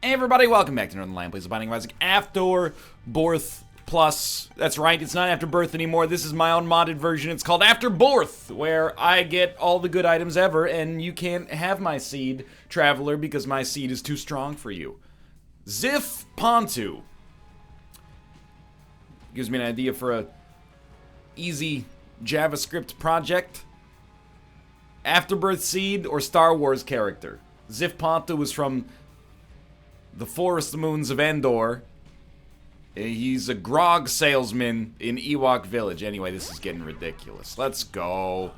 Hey everybody, welcome back to Northernlion Plays the Binding of Isaac AFTERBIRTH Plus. That's right, it's not Afterbirth anymore. This is my own modded version. It's called AFTERBIRTH, where I get all the good items ever, and you can't have my seed, Traveler, because my seed is too strong for you. Zif Pontu. Gives me an idea for a easy JavaScript project. Afterbirth seed or Star Wars character. Zif Pontu was from the Forest Moons of Endor. He's a grog salesman in Ewok Village. Anyway, this is getting ridiculous. Let's go.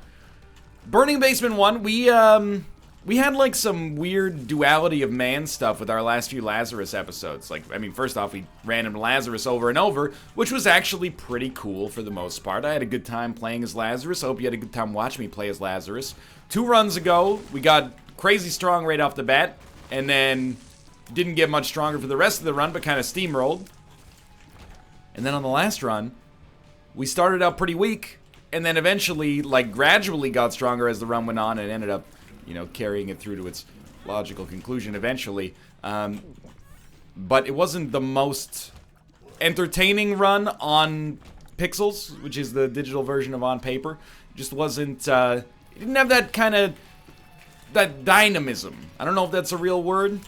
Burning Basement 1, we had like some weird duality of man stuff with our last few Lazarus episodes. Like, I mean, first off, we random Lazarus over and over, which was actually pretty cool for the most part. I had a good time playing as Lazarus. I hope you had a good time watching me play as Lazarus. 2 runs ago, we got crazy strong right off the bat, and then didn't get much stronger for the rest of the run, but kind of steamrolled. And then on the last run, we started out pretty weak, and then eventually, like, gradually got stronger as the run went on, and ended up, you know, carrying it through to its logical conclusion eventually. But it wasn't the most entertaining run on Pixels, which is the digital version of On Paper. It just wasn't, it didn't have that kind of, that dynamism. I don't know if that's a real word.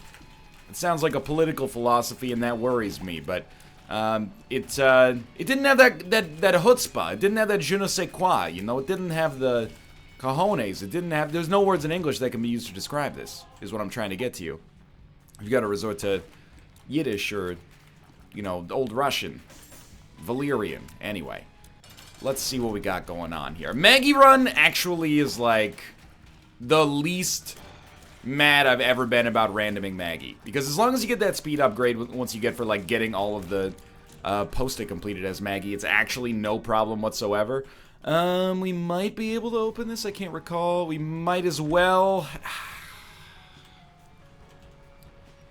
It sounds like a political philosophy, and that worries me, but it didn't have that chutzpah. It didn't have that je ne sais quoi, you know? It didn't have the cojones. It didn't have... There's no words in English that can be used to describe this, is what I'm trying to get to you. You've got to resort to Yiddish or, you know, Old Russian, Valyrian. Anyway, let's see what we got going on here. Maggie Run actually is, like, the least mad I've ever been about randoming Maggie. Because as long as you get that speed upgrade once you get for, like, getting all of the post-it completed as Maggie, it's actually no problem whatsoever. We might be able to open this. I can't recall. We might as well.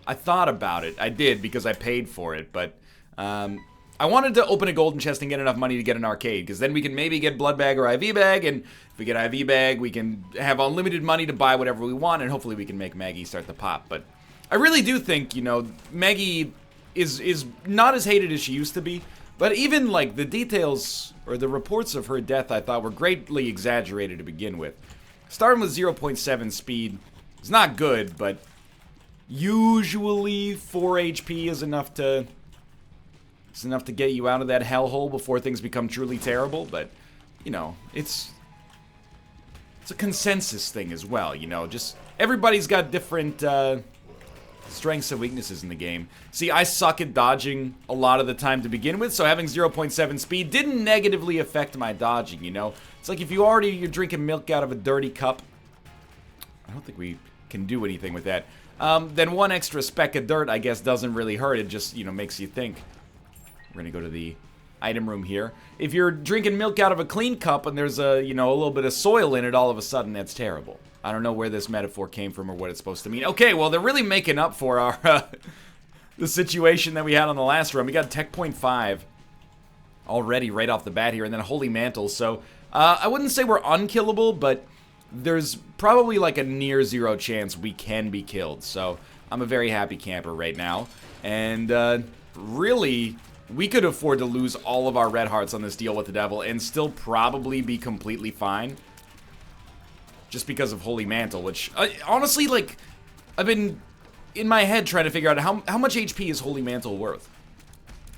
I thought about it. I did because I paid for it, but I wanted to open a golden chest and get enough money to get an arcade, because then we can maybe get blood bag or IV bag, and if we get IV bag, we can have unlimited money to buy whatever we want, and hopefully we can make Maggie start to pop. But I really do think, you know, Maggie is not as hated as she used to be, but even, like, the details or the reports of her death I thought were greatly exaggerated to begin with. Starting with 0.7 speed is not good, but usually 4 HP is enough to... It's enough to get you out of that hellhole before things become truly terrible, but, you know, it's a consensus thing as well, you know, just everybody's got different strengths and weaknesses in the game. See, I suck at dodging a lot of the time to begin with, so having 0.7 speed didn't negatively affect my dodging, you know? It's like if you're drinking milk out of a dirty cup. I don't think we can do anything with that. Then 1 extra speck of dirt, I guess, doesn't really hurt. It just, you know, makes you think. We're gonna go to the item room here. If you're drinking milk out of a clean cup and there's a, you know, a little bit of soil in it, all of a sudden that's terrible. I don't know where this metaphor came from or what it's supposed to mean. Okay, well, they're really making up for our, the situation that we had on the last run. We got Tech Point 5 already right off the bat here, and then a Holy Mantle. So, I wouldn't say we're unkillable, but there's probably like a near 0 chance we can be killed. So, I'm a very happy camper right now. And, really... We could afford to lose all of our red hearts on this deal with the devil and still probably be completely fine. Just because of Holy Mantle, which, honestly, like, I've been in my head trying to figure out how much HP is Holy Mantle worth?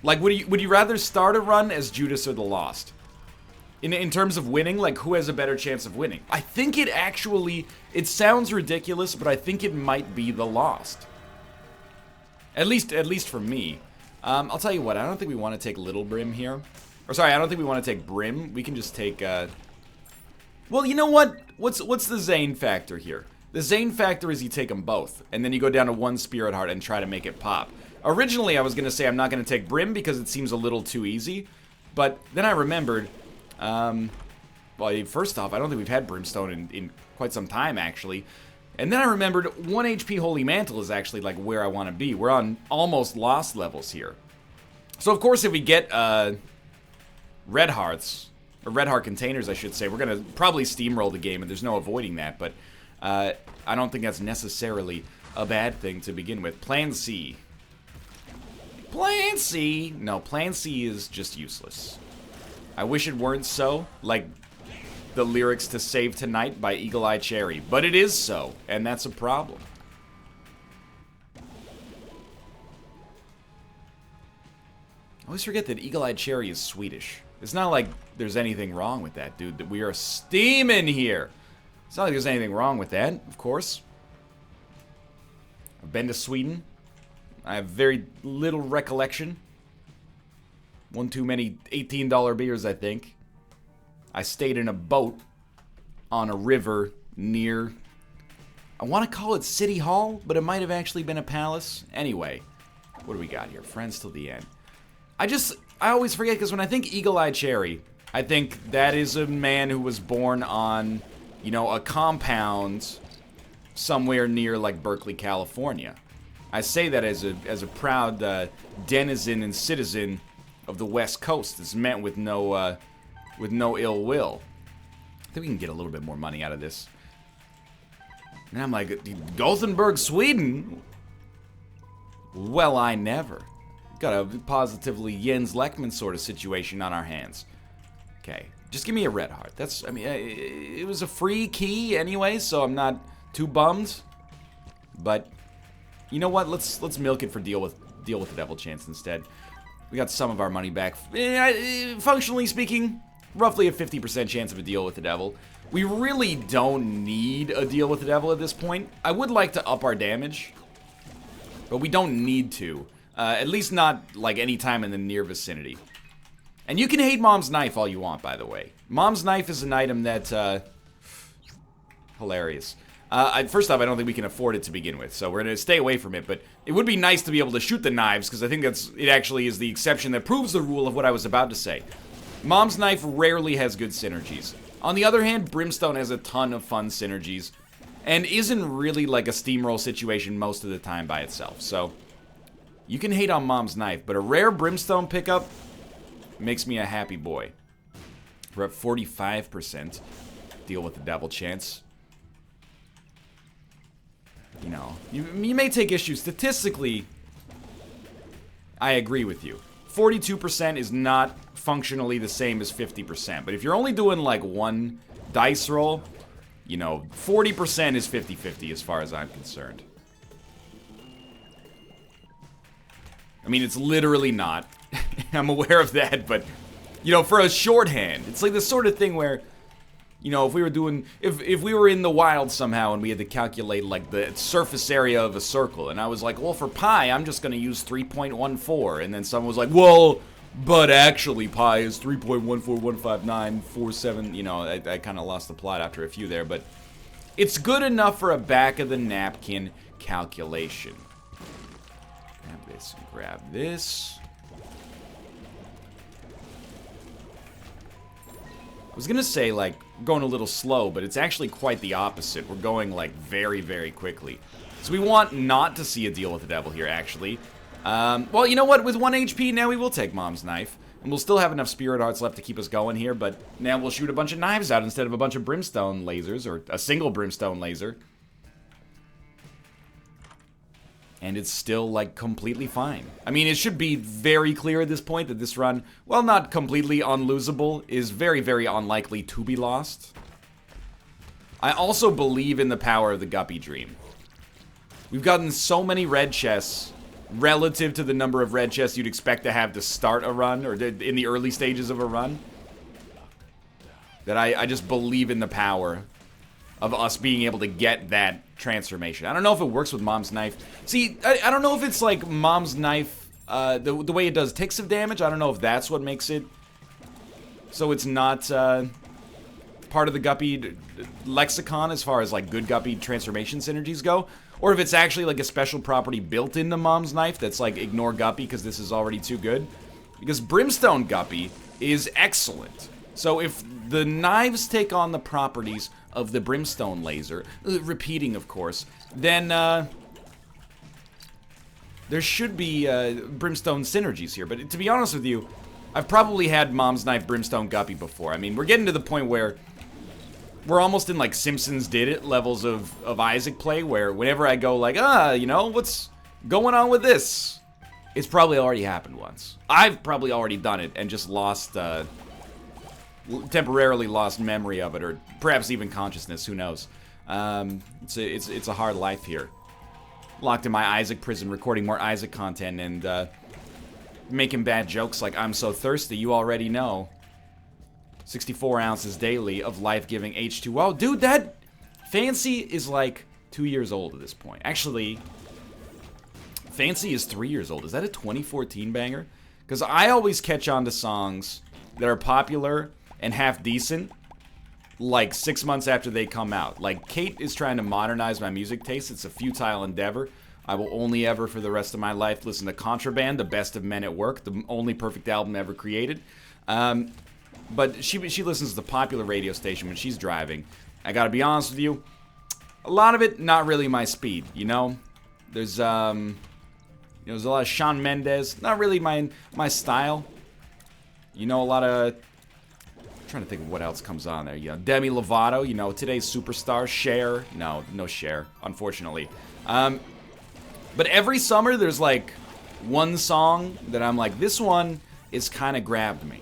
Like, would you rather start a run as Judas or the Lost? In terms of winning, like, who has a better chance of winning? I think it actually, it sounds ridiculous, but I think it might be the Lost. At least for me. I'll tell you what, I don't think we want to take Little Brim here. Or sorry, I don't think we want to take Brim. We can just take, well, you know what? What's the Zane factor here? The Zane factor is you take them both, and then you go down to 1 Spirit Heart and try to make it pop. Originally, I was going to say I'm not going to take Brim because it seems a little too easy. But then I remembered, well, first off, I don't think we've had Brimstone in quite some time, actually. And then I remembered 1 HP Holy Mantle is actually, like, where I want to be. We're on almost Lost levels here. So, of course, if we get Red Hearts, or Red Heart Containers, I should say, we're going to probably steamroll the game, and there's no avoiding that. But I don't think that's necessarily a bad thing to begin with. Plan C. Plan C. No, Plan C is just useless. I wish it weren't so, like the lyrics to Save Tonight by Eagle Eye Cherry. But it is so, and that's a problem. I always forget that Eagle Eye Cherry is Swedish. It's not like there's anything wrong with that, dude. That we are steaming here. It's not like there's anything wrong with that, of course. I've been to Sweden. I have very little recollection. One too many $18 beers, I think. I stayed in a boat on a river near... I want to call it City Hall, but it might have actually been a palace. Anyway, what do we got here? Friends till the end. I always forget, because when I think Eagle Eye Cherry, I think that is a man who was born on, you know, a compound somewhere near, like, Berkeley, California. I say that as a proud denizen and citizen of the West Coast. It's meant with no ill will. I think we can get a little bit more money out of this. And I'm like, Gothenburg, Sweden? Well, I never. Got a positively Jens Lekman sort of situation on our hands. Okay, just give me a red heart. That's, I mean, it was a free key anyway, so I'm not too bummed. But you know what? Let's milk it for deal with the devil chance instead. We got some of our money back. Functionally speaking, roughly a 50% chance of a deal with the devil. We really don't need a deal with the devil at this point. I would like to up our damage, but we don't need to. At least not, like, any time in the near vicinity. And you can hate Mom's Knife all you want, by the way. Mom's Knife is an item that, hilarious. First off, I don't think we can afford it to begin with, so we're going to stay away from it, but it would be nice to be able to shoot the knives, because I think it actually is the exception that proves the rule of what I was about to say. Mom's Knife rarely has good synergies. On the other hand, Brimstone has a ton of fun synergies, and isn't really like a Steamroll situation most of the time by itself, so... You can hate on Mom's Knife, but a rare Brimstone pickup makes me a happy boy. We're at 45%. Deal with the devil chance. You know, you may take issue. Statistically, I agree with you. 42% is not functionally the same as 50%. But if you're only doing like one dice roll, you know, 40% is 50-50 as far as I'm concerned. I mean, it's literally not. I'm aware of that, but, you know, for a shorthand, it's like the sort of thing where, you know, if we were doing, if we were in the wild somehow and we had to calculate, like, the surface area of a circle, and I was like, well, for pi, I'm just going to use 3.14, and then someone was like, well, but actually, pi is 3.1415947, you know, I kind of lost the plot after a few there, but it's good enough for a back-of-the-napkin calculation. Grab this and grab this. I was gonna say, like, going a little slow, but it's actually quite the opposite. We're going, like, very, very quickly. So we want not to see a deal with the devil here, actually. Well, you know what? With 1 HP, now we will take Mom's Knife. And we'll still have enough Spirit Hearts left to keep us going here, but now we'll shoot a bunch of knives out instead of a bunch of Brimstone lasers, or a single Brimstone laser. And it's still, like, completely fine. I mean, it should be very clear at this point that this run, while not completely unlosable, is very, very unlikely to be lost. I also believe in the power of the Guppy Dream. We've gotten so many red chests relative to the number of red chests you'd expect to have to start a run, or in the early stages of a run, that I just believe in the power of us being able to get that transformation. I don't know if it works with Mom's Knife. See, I don't know if it's like Mom's Knife, the way it does ticks of damage. I don't know if that's what makes it so it's not part of the Guppy lexicon as far as like good Guppy transformation synergies go. Or if it's actually like a special property built into Mom's Knife that's like ignore Guppy because this is already too good. Because Brimstone Guppy is excellent. So if the knives take on the properties of the Brimstone laser, repeating of course, then there should be Brimstone synergies here. But to be honest with you, I've probably had Mom's Knife Brimstone Guppy before. I mean, we're getting to the point where we're almost in like Simpsons Did It levels of Isaac play, where whenever I go like, you know, what's going on with this? It's probably already happened once. I've probably already done it and just lost, temporarily lost memory of it, or perhaps even consciousness, who knows. It's a hard life here. Locked in my Isaac prison, recording more Isaac content, and making bad jokes like, I'm so thirsty, you already know. 64 ounces daily of life-giving H2O. Dude, that Fancy is like 2 years old at this point. Actually, Fancy is 3 years old. Is that a 2014 banger? Because I always catch on to songs that are popular and half decent like 6 months after they come out. Like, Kate is trying to modernize my music taste. It's a futile endeavor. I will only ever, for the rest of my life, listen to Contraband, the best of Men at Work, the only perfect album ever created. But she listens to the popular radio station when she's driving. I gotta be honest with you, a lot of it, not really my speed, you know? There's a lot of Shawn Mendes, not really my style. You know, a lot of... I'm trying to think of what else comes on there. You know, Demi Lovato, you know, today's superstar. Cher. No Cher, unfortunately. But every summer, there's like one song that I'm like, this one is kind of grabbed me.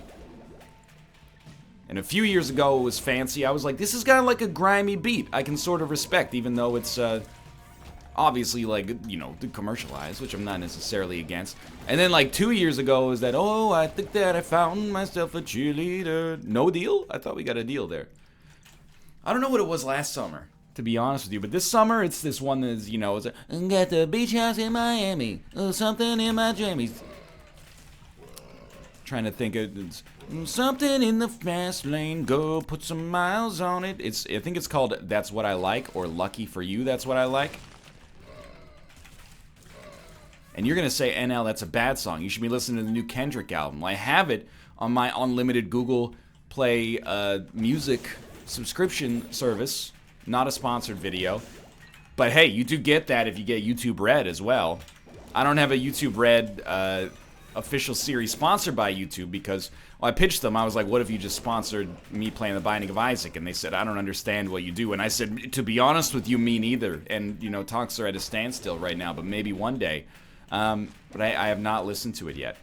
And a few years ago, it was Fancy. I was like, this has got like a grimy beat I can sort of respect, even though it's obviously, like, you know, commercialized, which I'm not necessarily against. And then like 2 years ago, was that, oh, I think that I found myself a cheerleader. No deal? I thought we got a deal there. I don't know what it was last summer, to be honest with you, but this summer, it's this one that's, you know, it's a, got the beach house in Miami, something in my jammies. Trying to think of something in the fast lane, go put some miles on it. I think it's called That's What I Like, or Lucky for You, That's What I Like. And you're gonna say, Enel, that's a bad song. You should be listening to the new Kendrick album. Well, I have it on my unlimited Google Play music subscription service. Not a sponsored video. But hey, you do get that if you get YouTube Red as well. I don't have a YouTube Red official series sponsored by YouTube because, well, I pitched them. I was like, what if you just sponsored me playing The Binding of Isaac? And they said, I don't understand what you do. And I said, to be honest with you, me neither. And, you know, talks are at a standstill right now, but maybe one day. But I have not listened to it yet.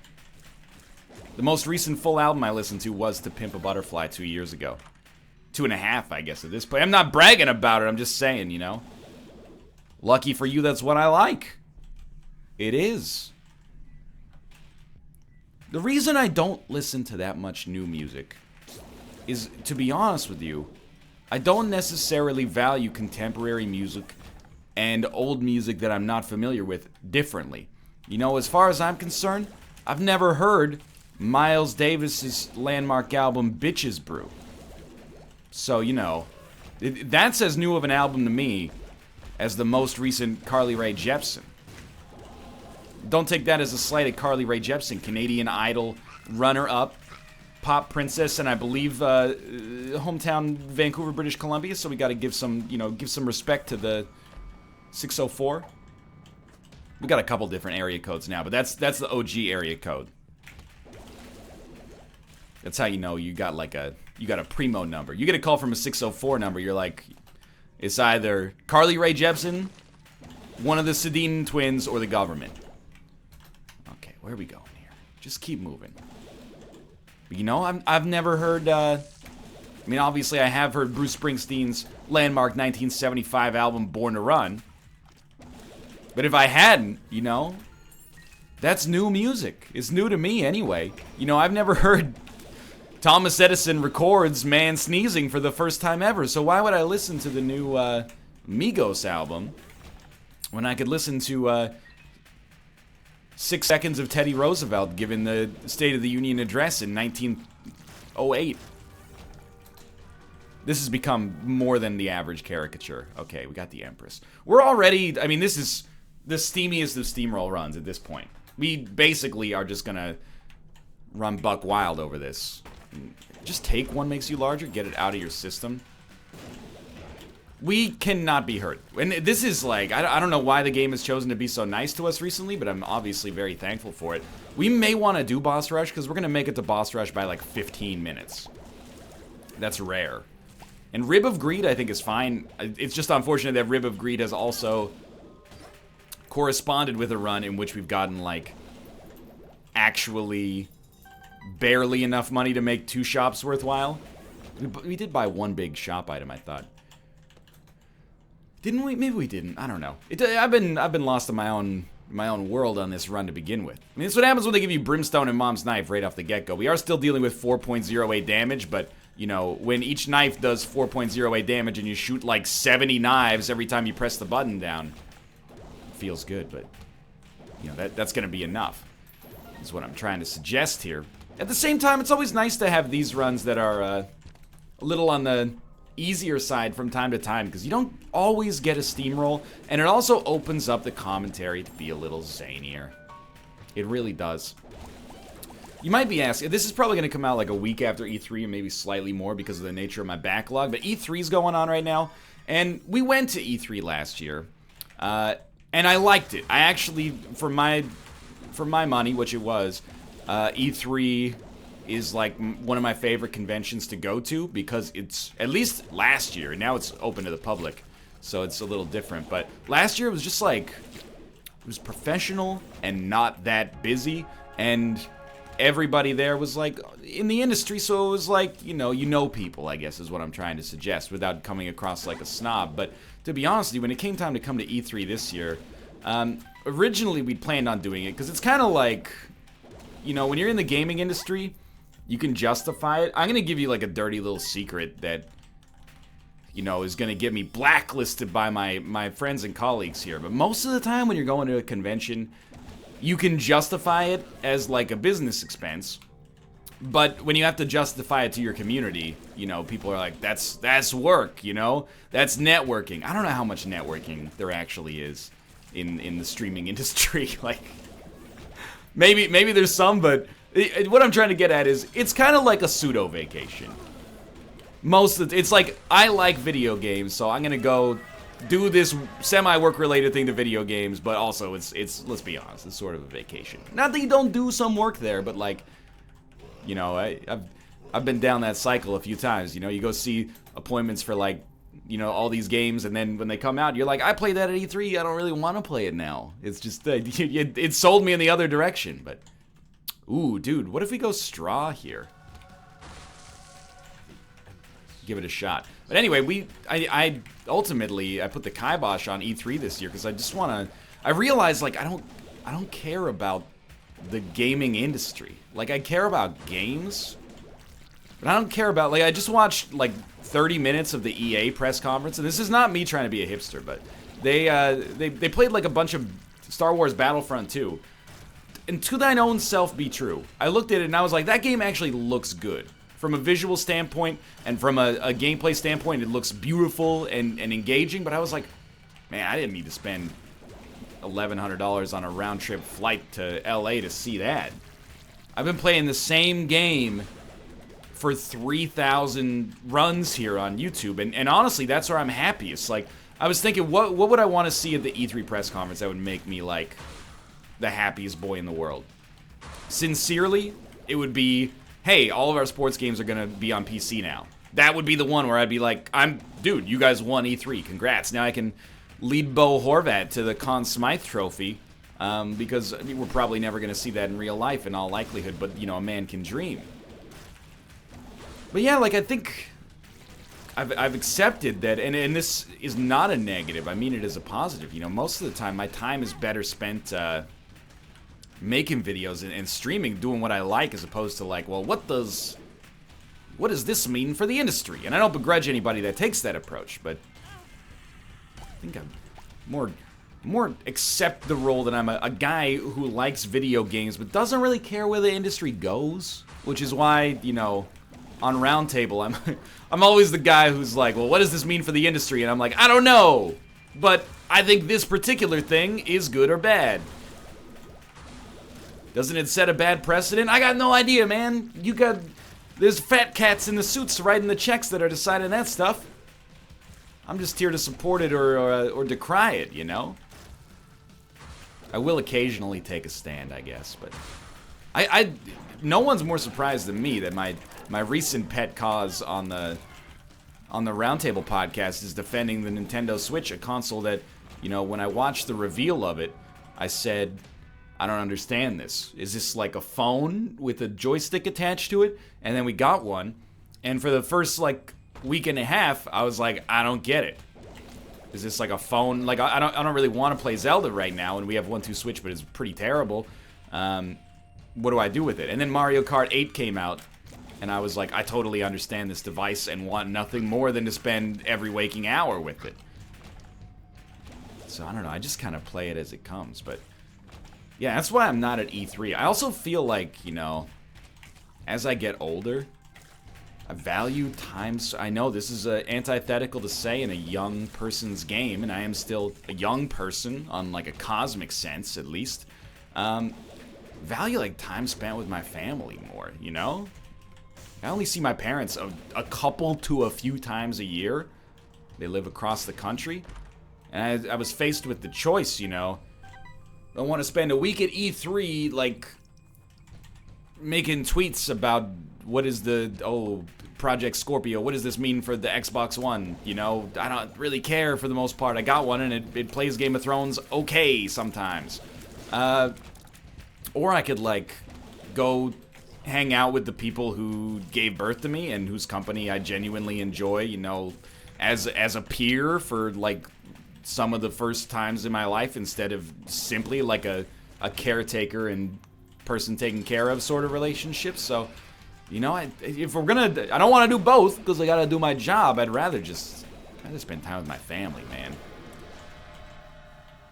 The most recent full album I listened to was To Pimp a Butterfly 2 years ago. 2.5, I guess, at this point. I'm not bragging about it, I'm just saying, you know. Lucky for you, that's what I like. It is. The reason I don't listen to that much new music is, to be honest with you, I don't necessarily value contemporary music and old music that I'm not familiar with differently. You know, as far as I'm concerned, I've never heard Miles Davis's landmark album, Bitches Brew. So, you know, that's as new of an album to me as the most recent Carly Rae Jepsen. Don't take that as a slight at Carly Rae Jepsen, Canadian Idol runner-up, pop princess, and I believe hometown Vancouver, British Columbia. So we got to give some, you know, give some respect to the 604. We got a couple different area codes now, but that's the OG area code. That's how you know you got like a primo number. You get a call from a 604 number, you're like, it's either Carly Rae Jepsen, one of the Sedin twins, or the government. Okay, where are we going here? Just keep moving. But you know, I've never heard, I mean, obviously I have heard Bruce Springsteen's landmark 1975 album, Born to Run. But if I hadn't, you know, that's new music. It's new to me anyway. You know, I've never heard Thomas Edison records Man Sneezing for the first time ever. So why would I listen to the new Migos album when I could listen to 6 seconds of Teddy Roosevelt giving the State of the Union address in 1908? This has become more than the average caricature. Okay, we got the Empress. We're already, I mean, this is the steamiest of Steamroll runs at this point. We basically are just gonna run buck wild over this. Just take One Makes You Larger, get it out of your system. We cannot be hurt. And this is like, I don't know why the game has chosen to be so nice to us recently, but I'm obviously very thankful for it. We may want to do Boss Rush, because we're going to make it to Boss Rush by like 15 minutes. That's rare. And Rib of Greed, I think, is fine. It's just unfortunate that Rib of Greed has also corresponded with a run in which we've gotten, like, actually barely enough money to make 2 shops worthwhile. We did buy 1 big shop item, I thought. Didn't we? Maybe we didn't. I don't know. I've been lost in my own world on this run to begin with. I mean, that's what happens when they give you Brimstone and Mom's Knife right off the get-go. We are still dealing with 4.08 damage, but, you know, when each knife does 4.08 damage and you shoot like 70 knives every time you press the button down, it feels good, but, you know, that's gonna be enough. Is what I'm trying to suggest here. At the same time, it's always nice to have these runs that are a little on the easier side from time to time, because you don't always get a steamroll, and it also opens up the commentary to be a little zanier. It really does. You might be asking, this is probably going to come out like a week after E3, or maybe slightly more because of the nature of my backlog, but E3's going on right now, and we went to E3 last year, and I liked it. I actually, for my money, which it was, E3 is like one of my favorite conventions to go to, because it's, at least last year, now it's open to the public, so it's a little different, but last year it was just like, it was professional and not that busy, and everybody there was like in the industry, so it was like, you know people, I guess is what I'm trying to suggest, without coming across like a snob. But to be honest with you, when it came time to come to E3 this year, originally we'd planned on doing it, because it's kind of like, you know, when you're in the gaming industry, you can justify it. I'm going to give you like a dirty little secret that, you know, is going to get me blacklisted by my friends and colleagues here. But most of the time when you're going to a convention, you can justify it as like a business expense. But when you have to justify it to your community, you know, people are like, that's work, you know? That's networking. I don't know how much networking there actually is in the streaming industry. Like, maybe there's some, but what I'm trying to get at is, it's kind of like a pseudo vacation. It's like, I like video games, so I'm gonna go do this semi-work related thing to video games, but also it's let's be honest, it's sort of a vacation. Not that you don't do some work there, but like, you know, I've been down that cycle a few times. You know, you go see appointments for like, you know, all these games, and then when they come out, you're like, I played that at E3, I don't really want to play it now. It's just, it sold me in the other direction, but... Ooh, dude, what if we go straw here? Give it a shot. But anyway, I ultimately, I put the kibosh on E3 this year, because I just want to... I realized, like, I don't care about the gaming industry. Like, I care about games, but I don't care about... Like, I just watched, like, 30 minutes of the EA press conference, and this is not me trying to be a hipster, but they played, like, a bunch of Star Wars Battlefront 2. And to thine own self be true. I looked at it and I was like, that game actually looks good. From a visual standpoint and from a gameplay standpoint, it looks beautiful and engaging. But I was like, man, I didn't need to spend $1,100 on a round-trip flight to LA to see that. I've been playing the same game for 3,000 runs here on YouTube. And honestly, that's where I'm happiest. Like, I was thinking, what would I want to see at the E3 press conference that would make me, like, the happiest boy in the world? Sincerely, it would be, hey, all of our sports games are gonna be on PC now. That would be the one where I'd be like, dude, you guys won E3, congrats. Now I can lead Bo Horvat to the Conn Smythe Trophy, because I mean, we're probably never gonna see that in real life in all likelihood, but, you know, a man can dream. But yeah, like, I think I've accepted that, and this is not a negative, I mean it as a positive. You know, most of the time, my time is better spent, making videos and streaming, doing what I like, as opposed to like, well, what does this mean for the industry? And I don't begrudge anybody that takes that approach, but I think I'm more accept the role that I'm a guy who likes video games but doesn't really care where the industry goes, which is why, you know, on Roundtable, I'm always the guy who's like, well, what does this mean for the industry? And I'm like, I don't know, but I think this particular thing is good or bad. Doesn't it set a bad precedent? I got no idea, man. There's fat cats in the suits writing the checks that are deciding that stuff. I'm just here to support it or decry it, you know? I will occasionally take a stand, I guess, but no one's more surprised than me that my recent pet cause on the Roundtable podcast is defending the Nintendo Switch, a console that, you know, when I watched the reveal of it, I said, I don't understand this. Is this like a phone with a joystick attached to it? And then we got one, and for the first like week and a half, I was like, I don't get it. Is this like a phone? Like I don't really want to play Zelda right now, and we have 1-2 Switch, but it's pretty terrible. What do I do with it? And then Mario Kart 8 came out, and I was like, I totally understand this device and want nothing more than to spend every waking hour with it. So I don't know, I just kind of play it as it comes, but yeah, that's why I'm not at E3. I also feel like, you know, as I get older, I value times. I know this is antithetical to say in a young person's game, and I am still a young person on like a cosmic sense, at least. Value like time spent with my family more, you know? I only see my parents a couple to a few times a year. They live across the country. And I was faced with the choice, you know. I want to spend a week at E3, like, making tweets about what is the, Project Scorpio, what does this mean for the Xbox One? You know, I don't really care for the most part. I got one and it plays Game of Thrones okay sometimes. Or I could, like, go hang out with the people who gave birth to me and whose company I genuinely enjoy, you know, as a peer for, like, some of the first times in my life instead of simply, like, a caretaker and person taken care of sort of relationship. So, you know, if we're gonna, I don't want to do both because I gotta do my job. I'd rather spend time with my family, man.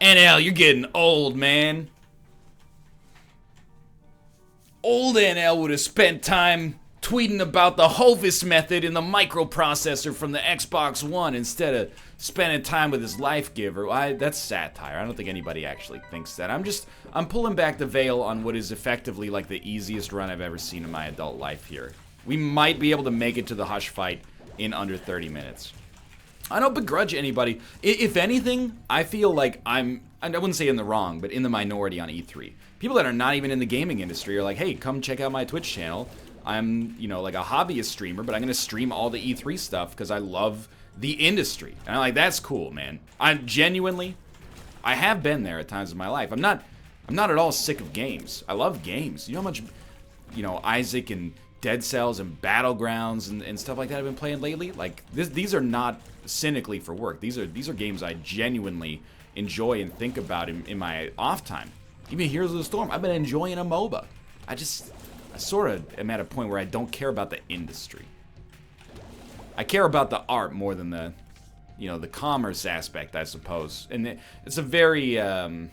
Enel, you're getting old, man. Old Enel would have spent time tweeting about the Hovis method in the microprocessor from the Xbox One instead of spending time with his life giver. That's satire. I don't think anybody actually thinks that. I'm pulling back the veil on what is effectively like the easiest run I've ever seen in my adult life here. We might be able to make it to the Hush fight in under 30 minutes. I don't begrudge anybody. If anything, I feel like I wouldn't say in the wrong, but in the minority on E3. People that are not even in the gaming industry are like, hey, come check out my Twitch channel. I'm, you know, like a hobbyist streamer, but I'm going to stream all the E3 stuff because I love the industry. And I'm like, that's cool, man. I have been there at times in my life. I'm not at all sick of games. I love games. You know how much, you know, Isaac and Dead Cells and Battlegrounds and stuff like that I've been playing lately? Like, these are not cynically for work. These are games I genuinely enjoy and think about in my off time. Even Heroes of the Storm, I've been enjoying a MOBA. I sort of am at a point where I don't care about the industry. I care about the art more than the, you know, the commerce aspect, I suppose. And it's a very, we're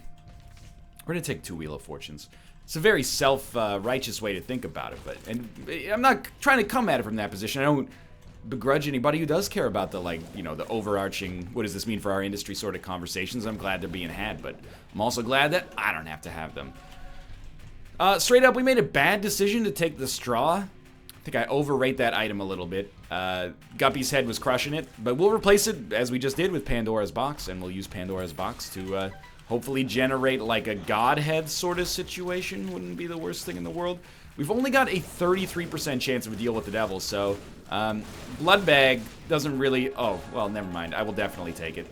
gonna take two Wheel of Fortunes. It's a very self-righteous way to think about it, but, and I'm not trying to come at it from that position. I don't begrudge anybody who does care about the, like, you know, the overarching, what does this mean for our industry sort of conversations. I'm glad they're being had, but I'm also glad that I don't have to have them. Straight up, we made a bad decision to take the straw. I think I overrate that item a little bit. Guppy's head was crushing it, but we'll replace it, as we just did, with Pandora's box, and we'll use Pandora's box to hopefully generate like a godhead sort of situation. Wouldn't be the worst thing in the world. We've only got a 33% chance of a deal with the devil, so Blood Bag doesn't really... Oh, well, never mind. I will definitely take it.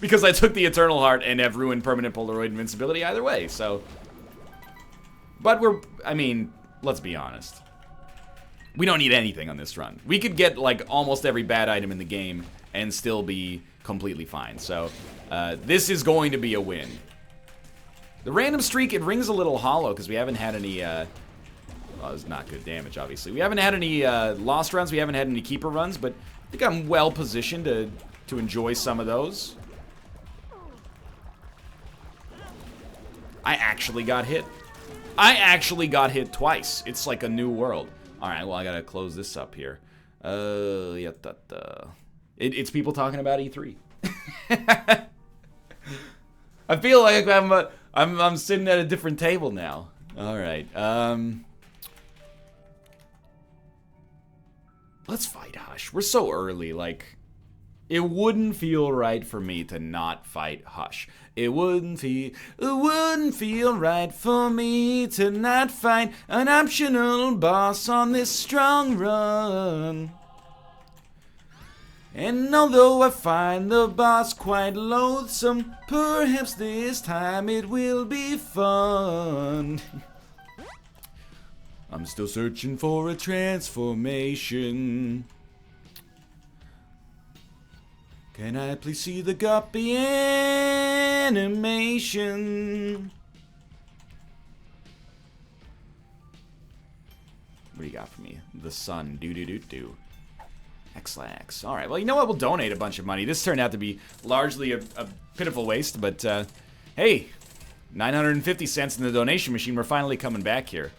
Because I took the Eternal Heart and have ruined permanent Polaroid invincibility either way, so... But I mean, let's be honest. We don't need anything on this run. We could get, like, almost every bad item in the game and still be completely fine. So, this is going to be a win. The random streak, it rings a little hollow because we haven't had any, well, it's not good damage, obviously. We haven't had any lost runs. We haven't had any keeper runs, but I think I'm well positioned to enjoy some of those. I actually got hit. I actually got hit twice. It's like a new world. Alright, well, I gotta close this up here. It's people talking about E3. I feel like I'm sitting at a different table now. Alright, let's fight Hush. We're so early, like... It wouldn't feel right for me to not fight Hush. It wouldn't feel right for me to not fight an optional boss on this strong run. And although I find the boss quite loathsome, perhaps this time it will be fun. I'm still searching for a transformation. Can I please see the guppy animation? What do you got for me? The sun. Do. X-Lax. Alright, well, you know what? We'll donate a bunch of money. This turned out to be largely a pitiful waste, but, hey, 950 cents in the donation machine. We're finally coming back here.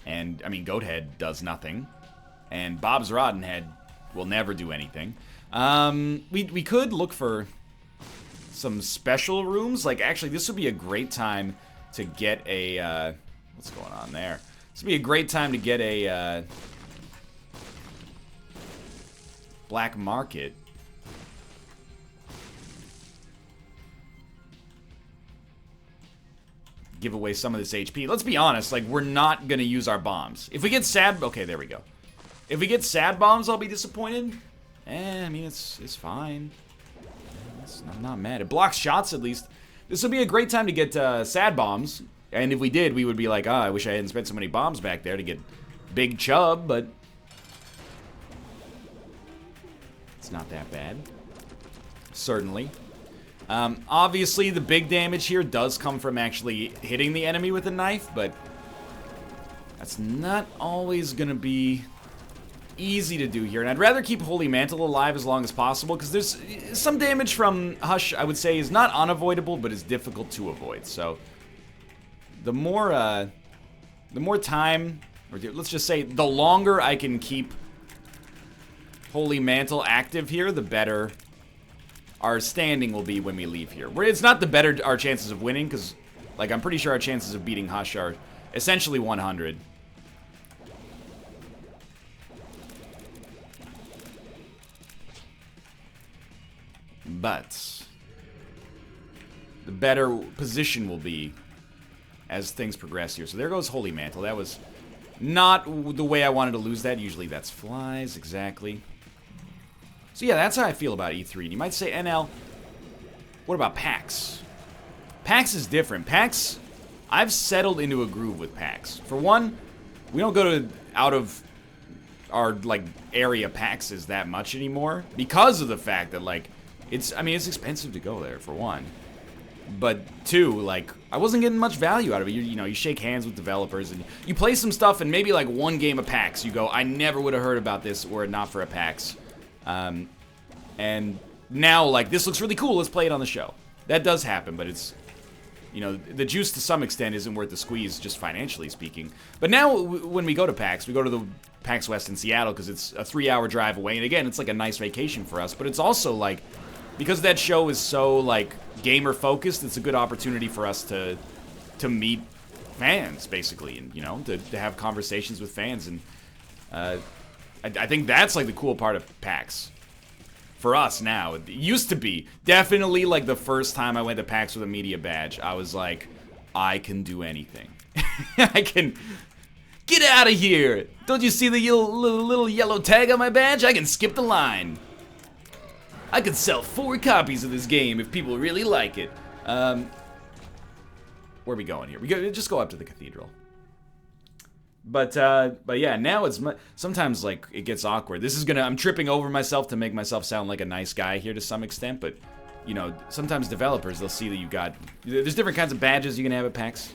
And, I mean, Goathead does nothing. And Bob's Rotten Head will never do anything. We could look for some special rooms. Like, actually, this would be a great time to get a, what's going on there? This would be a great time to get a, black market. Give away some of this HP. Let's be honest, like, we're not gonna use our bombs. If we get sad... Okay, there we go. If we get sad bombs, I'll be disappointed. I mean, it's fine. I'm not mad. It blocks shots, at least. This would be a great time to get sad bombs. And if we did, we would be like, I wish I hadn't spent so many bombs back there to get Big Chub, but... it's not that bad. Certainly. Obviously, the big damage here does come from actually hitting the enemy with a knife, but that's not always going to be easy to do here. And I'd rather keep Holy Mantle alive as long as possible, because there's some damage from Hush, I would say, is not unavoidable, but is difficult to avoid. So, the more time, or let's just say, the longer I can keep Holy Mantle active here, the better our standing will be when we leave here. It's not the better our chances of winning, because, like, I'm pretty sure our chances of beating Hush are essentially 100. But the better position will be as things progress here. So there goes Holy Mantle. That was not the way I wanted to lose that. Usually that's flies, exactly. So yeah, that's how I feel about E3. And you might say, NL, what about PAX? PAX is different. PAX, I've settled into a groove with PAX. For one, we don't go to out of our, like, area PAXs that much anymore, because of the fact that, like, it's expensive to go there, for one. But two, like, I wasn't getting much value out of it. You know, you shake hands with developers, and you play some stuff, and maybe, like, one game of PAX, you go, I never would have heard about this were it not for a PAX. And now, like, this looks really cool, let's play it on the show. That does happen, but it's, you know, the juice to some extent isn't worth the squeeze, just financially speaking. But now, when we go to PAX, we go to the PAX West in Seattle, because it's a 3-hour drive away, and again, it's like a nice vacation for us, but it's also, like, because that show is so, like, gamer-focused, it's a good opportunity for us to meet fans, basically, and, you know, to have conversations with fans, and, I think that's, like, the cool part of PAX. For us now. It used to be. Definitely, like, the first time I went to PAX with a media badge, I was like, I can do anything. I can... Get out of here! Don't you see the little yellow tag on my badge? I can skip the line. I could sell 4 copies of this game if people really like it. Where are we going here? Just go up to the cathedral. But yeah, now it's sometimes, like, it gets awkward. I'm tripping over myself to make myself sound like a nice guy here to some extent, but, you know, sometimes developers, they'll see that there's different kinds of badges you can have at PAX.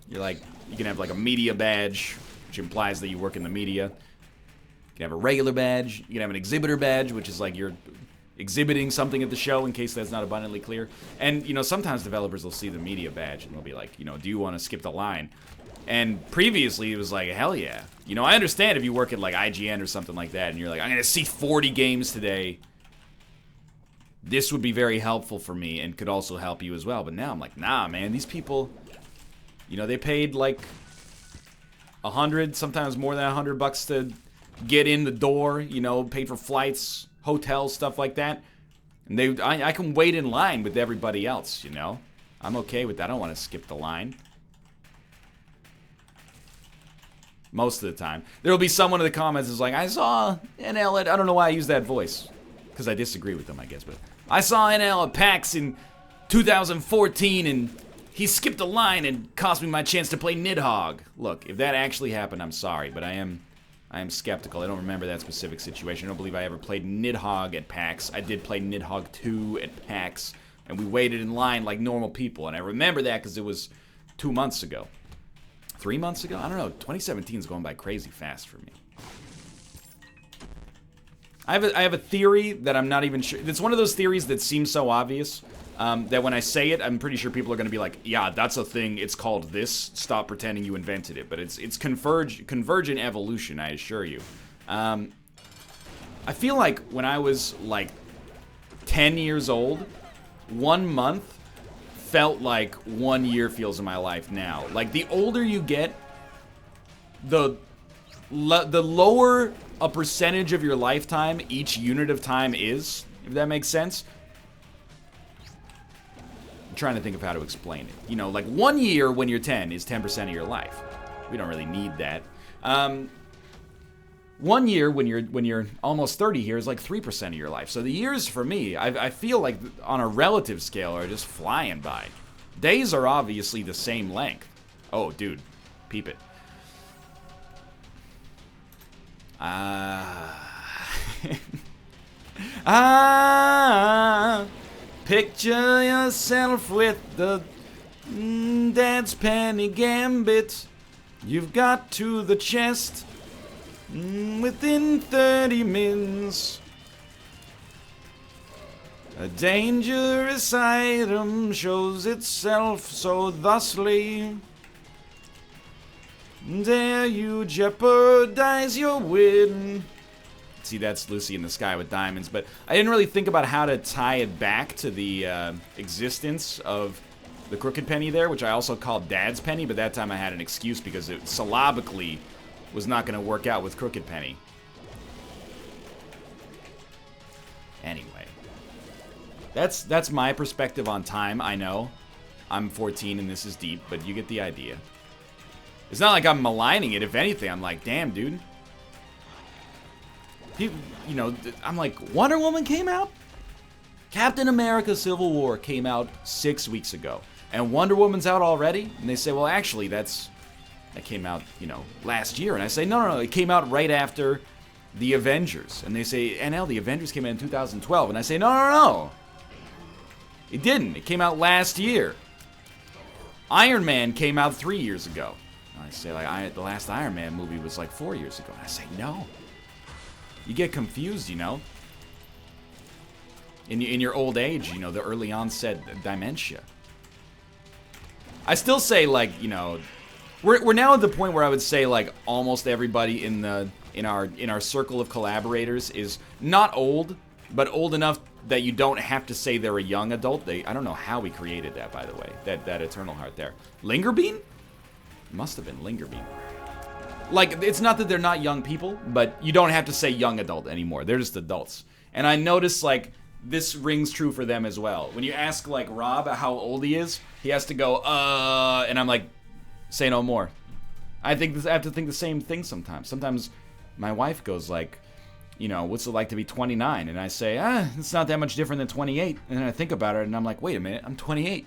You can have, like, a media badge, which implies that you work in the media. You can have a regular badge. You can have an exhibitor badge, which is like you're exhibiting something at the show, in case that's not abundantly clear. And, you know, sometimes developers will see the media badge and they'll be like, you know, do you want to skip the line? And previously, it was like, hell yeah. You know, I understand if you work at, like, IGN or something like that, and you're like, I'm going to see 40 games today. This would be very helpful for me, and could also help you as well. But now I'm like, nah, man, these people, you know, they paid, like, 100, sometimes more than $100 to get in the door, you know, paid for flights, hotels, stuff like that. And I can wait in line with everybody else, you know. I'm okay with that. I don't want to skip the line. Most of the time. There will be someone in the comments who's like, I saw Enel at... I don't know why I use that voice. Because I disagree with them, I guess. But I saw Enel at PAX in 2014 and he skipped a line and cost me my chance to play Nidhogg. Look, if that actually happened, I'm sorry. But I am skeptical. I don't remember that specific situation. I don't believe I ever played Nidhogg at PAX. I did play Nidhogg 2 at PAX. And we waited in line like normal people. And I remember that because it was 2 months ago. 3 months ago? I don't know. 2017 is going by crazy fast for me. I have a theory that I'm not even sure. It's one of those theories that seems so obvious that when I say it, I'm pretty sure people are going to be like, yeah, that's a thing. It's called this. Stop pretending you invented it. But it's convergent evolution, I assure you. I feel like when I was like 10 years old, 1 month felt like 1 year feels in my life now. Like, the older you get, the lower a percentage of your lifetime each unit of time is, if that makes sense. I'm trying to think of how to explain it. You know, like 1 year when you're 10 is 10% of your life. We don't really need that. 1 year when you're almost 30 here is like 3% of your life. So the years for me, I feel like on a relative scale are just flying by. Days are obviously the same length. Oh, dude, peep it. Picture yourself with the dad's penny gambit. You've got to the chest within 30 mins. A dangerous item shows itself so thusly. Dare you jeopardize your win? See, that's Lucy in the Sky with Diamonds, but I didn't really think about how to tie it back to the existence of the Crooked Penny there, which I also called Dad's Penny, but that time I had an excuse because it syllabically was not going to work out with Crooked Penny. Anyway. That's my perspective on time, I know. I'm 14 and this is deep, but you get the idea. It's not like I'm maligning it. If anything, I'm like, damn, dude. People, you know, I'm like, Wonder Woman came out? Captain America Civil War came out 6 weeks ago. And Wonder Woman's out already? And they say, well, actually, that came out, you know, last year. And I say, no, it came out right after the Avengers. And they say, NL, the Avengers came out in 2012. And I say, no. It didn't. It came out last year. Iron Man came out 3 years ago. And I say, like, the last Iron Man movie was like 4 years ago. And I say, no. You get confused, you know. In your old age, you know, the early onset dementia. I still say, like, you know, we're now at the point where I would say, like, almost everybody in our circle of collaborators is not old, but old enough that you don't have to say they're a young adult. I don't know how we created that, by the way. That Eternal Heart there. Lingerbean? Must have been Lingerbean. Like, it's not that they're not young people, but you don't have to say young adult anymore. They're just adults. And I notice, like, this rings true for them as well. When you ask, like, Rob how old he is, he has to go, and I'm like, say no more. I have to think the same thing sometimes. Sometimes my wife goes, like, you know, what's it like to be 29? And I say, it's not that much different than 28. And then I think about it, and I'm like, wait a minute, I'm 28.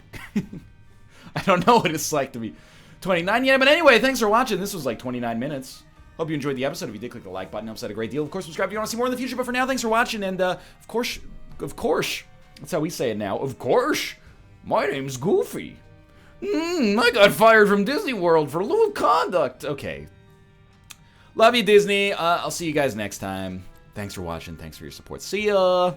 I don't know what it's like to be 29 yet. But anyway, thanks for watching. This was like 29 minutes. Hope you enjoyed the episode. If you did, click the like button. It helps out a great deal. Of course, subscribe if you want to see more in the future. But for now, thanks for watching. And, of course, that's how we say it now. Of course, my name's Goofy. I got fired from Disney World for lewd conduct. Okay. Love you, Disney. I'll see you guys next time. Thanks for watching. Thanks for your support. See ya.